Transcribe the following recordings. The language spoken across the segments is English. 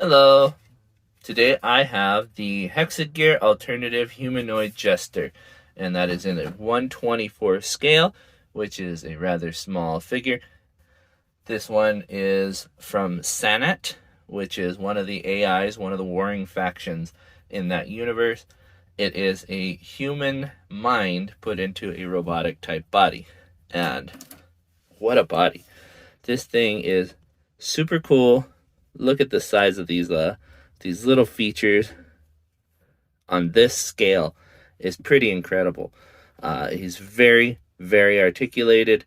Hello. Today I have the Hexa Gear Alternative Humanoid Jester, and that is in a 1/24 scale, which is a rather small figure. This one is from Sanat, which is one of the AIs, one of the warring factions in that universe. It is a human mind put into a robotic type body, and what a body. This thing is super cool. Look at the size of these little features on this scale is pretty incredible. He's very, very articulated.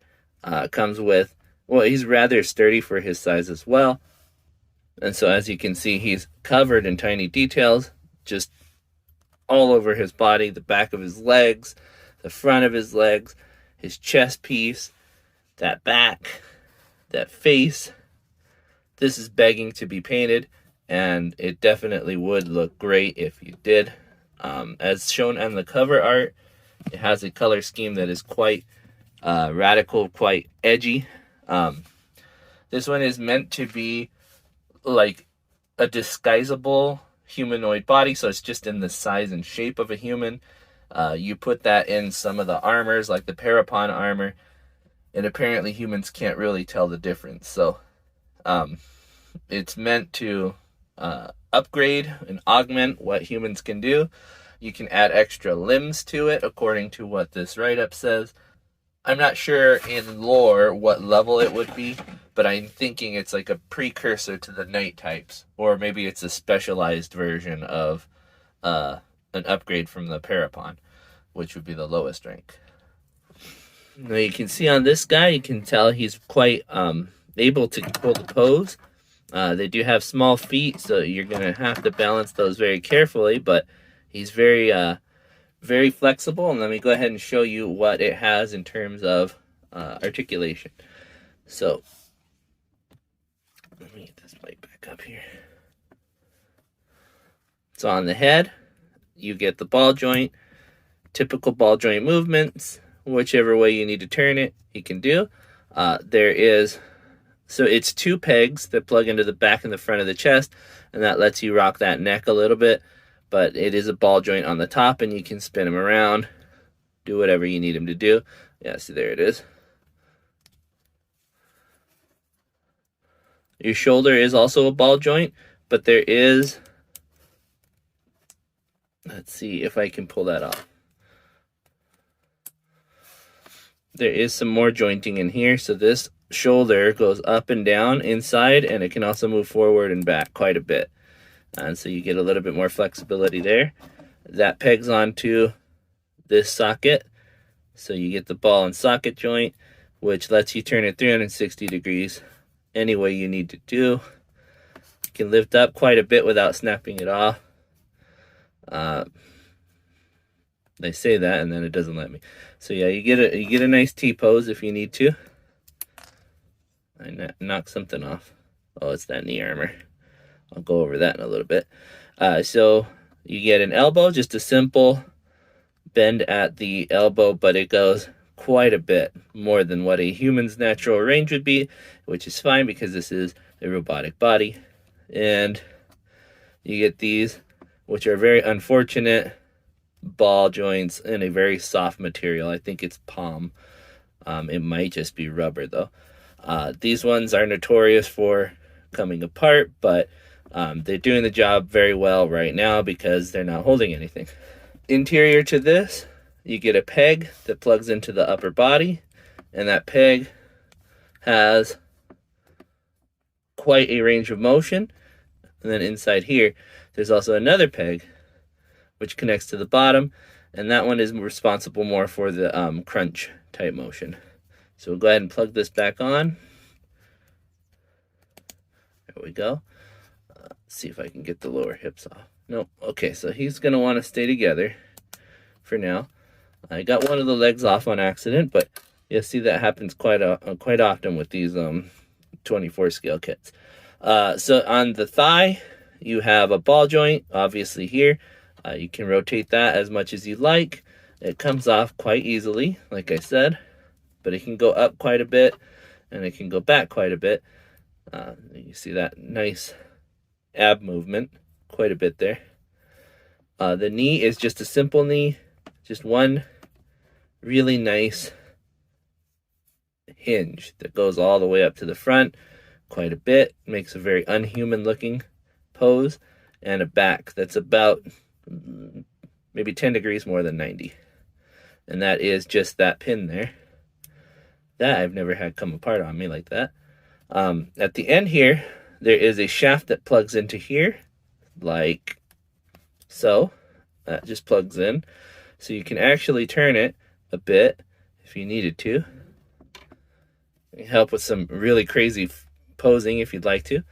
Comes with, he's rather sturdy for his size as well. And so as you can see, he's covered in tiny details, just all over his body, the back of his legs, the front of his legs, his chest piece, that back, that face. This is begging to be painted, and it definitely would look great if you did. As shown on the cover art, it has a color scheme that is quite radical, quite edgy. This one is meant to be like a disguisable humanoid body, so it's just in the size and shape of a human. You put that in some of the armors, like the Parapon armor, and apparently humans can't really tell the difference. So it's meant to upgrade and augment what humans can do. You can add extra limbs to it according to what this write-up says. I'm not sure in lore what level it would be, but I'm thinking it's like a precursor to the night types, or maybe it's a specialized version of an upgrade from the Parapon, which would be the lowest rank. Now you can see on this guy, you can tell he's quite able to hold the pose. They do have small feet, so you're going to have to balance those very carefully, but he's very, very flexible. And let me go ahead and show you what it has in terms of articulation. So, let me get this light back up here. So on the head, you get the ball joint, typical ball joint movements, whichever way you need to turn it, you can do. So it's two pegs that plug into the back and the front of the chest, and that lets you rock that neck a little bit, but it is a ball joint on the top, and you can spin him around, do whatever you need him to do. Yeah, see, there it is. Your shoulder is also a ball joint, but there is, let's see if I can pull that off. There is some more jointing in here, so this shoulder goes up and down inside, and it can also move forward and back quite a bit. And so you get a little bit more flexibility there. That pegs onto this socket, so you get the ball and socket joint, which lets you turn it 360 degrees any way you need to do. You can lift up quite a bit without snapping it off. They say that, and then it doesn't let me. So yeah, you get a nice T-pose if you need to. I knocked something off. Oh, it's that knee armor. I'll go over that in a little bit. So you get an elbow, just a simple bend at the elbow, but it goes quite a bit more than what a human's natural range would be, which is fine because this is a robotic body. And you get these, which are very unfortunate ball joints in a very soft material. I think it's palm. It might just be rubber though. These ones are notorious for coming apart, but they're doing the job very well right now because they're not holding anything. Interior to this, you get a peg that plugs into the upper body, and that peg has quite a range of motion. And then inside here, there's also another peg which connects to the bottom, and that one is responsible more for the crunch type motion. So we'll go ahead and plug this back on. There we go. See if I can get the lower hips off. Nope. Okay, so he's going to want to stay together for now. I got one of the legs off on accident, but you'll see that happens quite often with these 24 scale kits. So on the thigh, you have a ball joint, obviously here. You can rotate that as much as you like. It comes off quite easily, like I said, but it can go up quite a bit, and it can go back quite a bit. You see that nice ab movement, quite a bit there. The knee is just a simple knee, just one really nice hinge that goes all the way up to the front quite a bit, makes a very unhuman looking pose, and a back that's about maybe 10 degrees more than 90. And that is just that pin there. That I've never had come apart on me like that. At the end here, there is a shaft that plugs into here, like so. That just plugs in. So you can actually turn it a bit if you needed to. Help with some really crazy posing if you'd like to.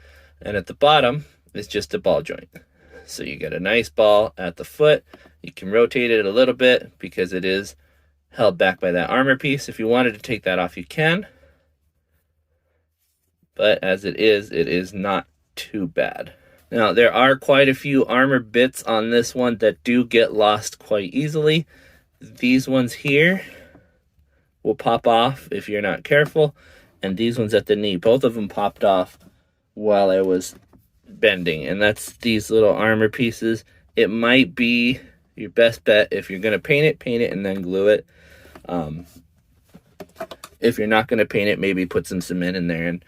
And at the bottom is just a ball joint. So you get a nice ball at the foot. You can rotate it a little bit because it is held back by that armor piece. If you wanted to take that off, you can. But as it is not too bad. Now, there are quite a few armor bits on this one that do get lost quite easily. These ones here will pop off if you're not careful. And these ones at the knee, both of them popped off while I was bending. And that's these little armor pieces. It might be your best bet if you're going to paint it and then glue it. If you're not going to paint it, maybe put some cement in there and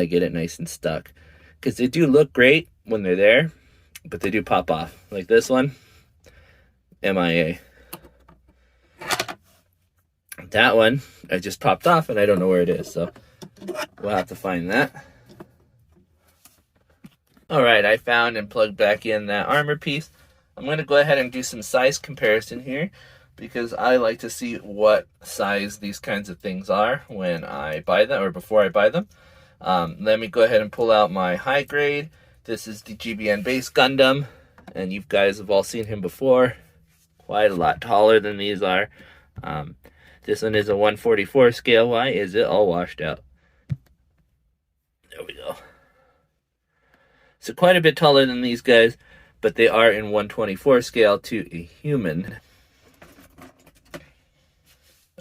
get it nice and stuck. Because they do look great when they're there, but they do pop off. Like this one, MIA. That one, I just popped off and I don't know where it is, so we'll have to find that. Alright, I found and plugged back in that armor piece. I'm going to go ahead and do some size comparison here, because I like to see what size these kinds of things are when I buy them, or before I buy them. Let me go ahead and pull out my high grade. This is the GBN base Gundam, and you guys have all seen him before. Quite a lot taller than these are. This one is a 144 scale. Why is it all washed out? There we go. So quite a bit taller than these guys, but they are in 124 scale to a human.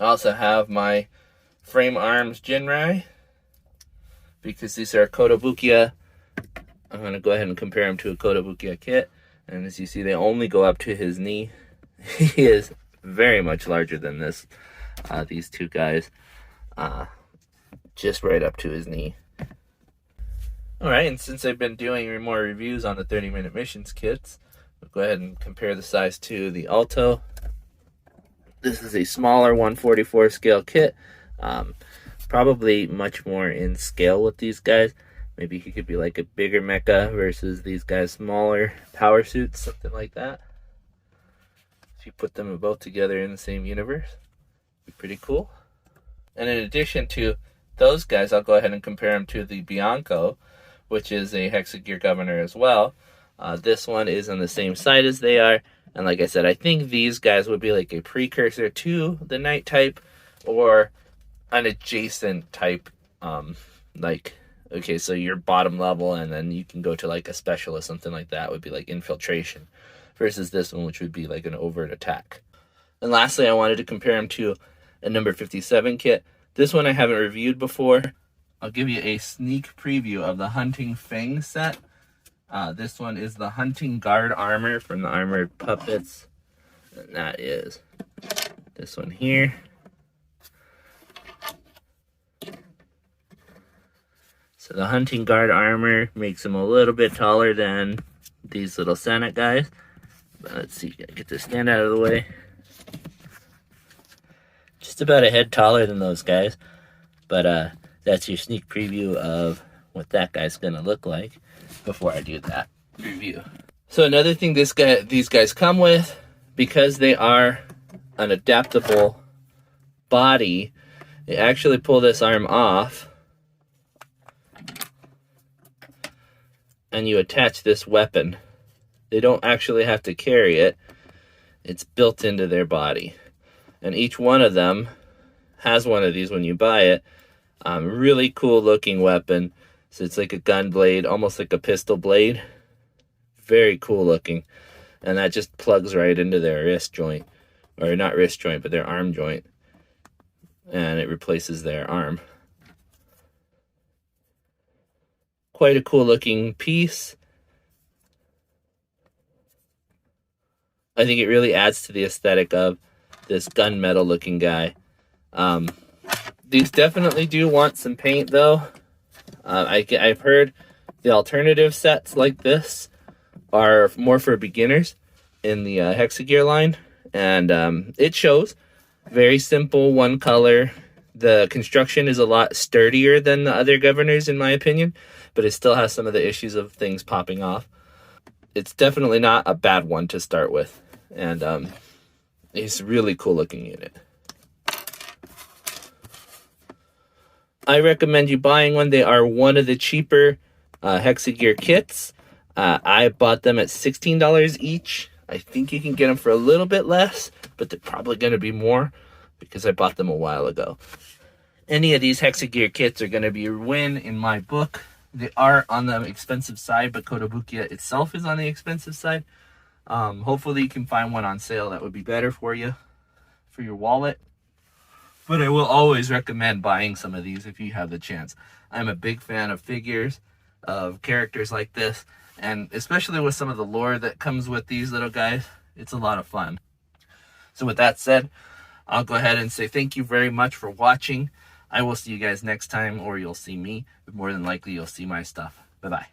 I also have my frame arms Jinrai, because these are Kotobukiya. I'm going to go ahead and compare them to a Kotobukiya kit. And as you see, they only go up to his knee. He is very much larger than this. These two guys, just right up to his knee. Alright, and since I've been doing more reviews on the 30-minute missions kits, we'll go ahead and compare the size to the Alto. This is a smaller 144 scale kit. Probably much more in scale with these guys. Maybe he could be like a bigger mecha versus these guys smaller power suits, something like that. If you put them both together in the same universe, it'd be pretty cool. And in addition to those guys, I'll go ahead and compare them to the Bianco, which is a Hexa Gear Governor as well. This one is on the same side as they are. And like I said, I think these guys would be like a precursor to the Knight type, or an adjacent type. Okay, so you're bottom level, and then you can go to like a specialist, something like that would be like infiltration, versus this one, which would be like an overt attack. And lastly, I wanted to compare them to a number 57 kit. This one I haven't reviewed before. I'll give you a sneak preview of the Hunting Fang set. This one is the Hunting Guard armor from the Armored Puppets. And that is this one here. So the Hunting Guard armor makes him a little bit taller than these little Senate guys. But let's see, get this stand out of the way. Just about a head taller than those guys. But that's your sneak preview of what that guy's gonna look like before I do that review. So another thing these guys come with, because they are an adaptable body, they actually pull this arm off and you attach this weapon. They don't actually have to carry it. It's built into their body. And each one of them has one of these when you buy it. Really cool looking weapon. So it's like a gun blade, almost like a pistol blade. Very cool looking. And that just plugs right into their wrist joint. Or not wrist joint, but their arm joint. And it replaces their arm. Quite a cool looking piece. I think it really adds to the aesthetic of this gunmetal looking guy. These definitely do want some paint though. I've heard the alternative sets like this are more for beginners in the Hexa Gear line, and it shows. Very simple, one color. The construction is a lot sturdier than the other governors, in my opinion, but it still has some of the issues of things popping off. It's definitely not a bad one to start with, and it's a really cool looking unit. I recommend you buying one. They are one of the cheaper Hexa Gear kits. I bought them at $16 each. I think you can get them for a little bit less, but they're probably going to be more because I bought them a while ago. Any of these Hexa Gear kits are going to be a win in my book. They are on the expensive side, but Kotobukiya itself is on the expensive side. Hopefully you can find one on sale that would be better for you, for your wallet. But I will always recommend buying some of these if you have the chance. I'm a big fan of figures, of characters like this, and especially with some of the lore that comes with these little guys, it's a lot of fun. So with that said, I'll go ahead and say thank you very much for watching. I will see you guys next time, or you'll see me, but more than likely you'll see my stuff. Bye-bye.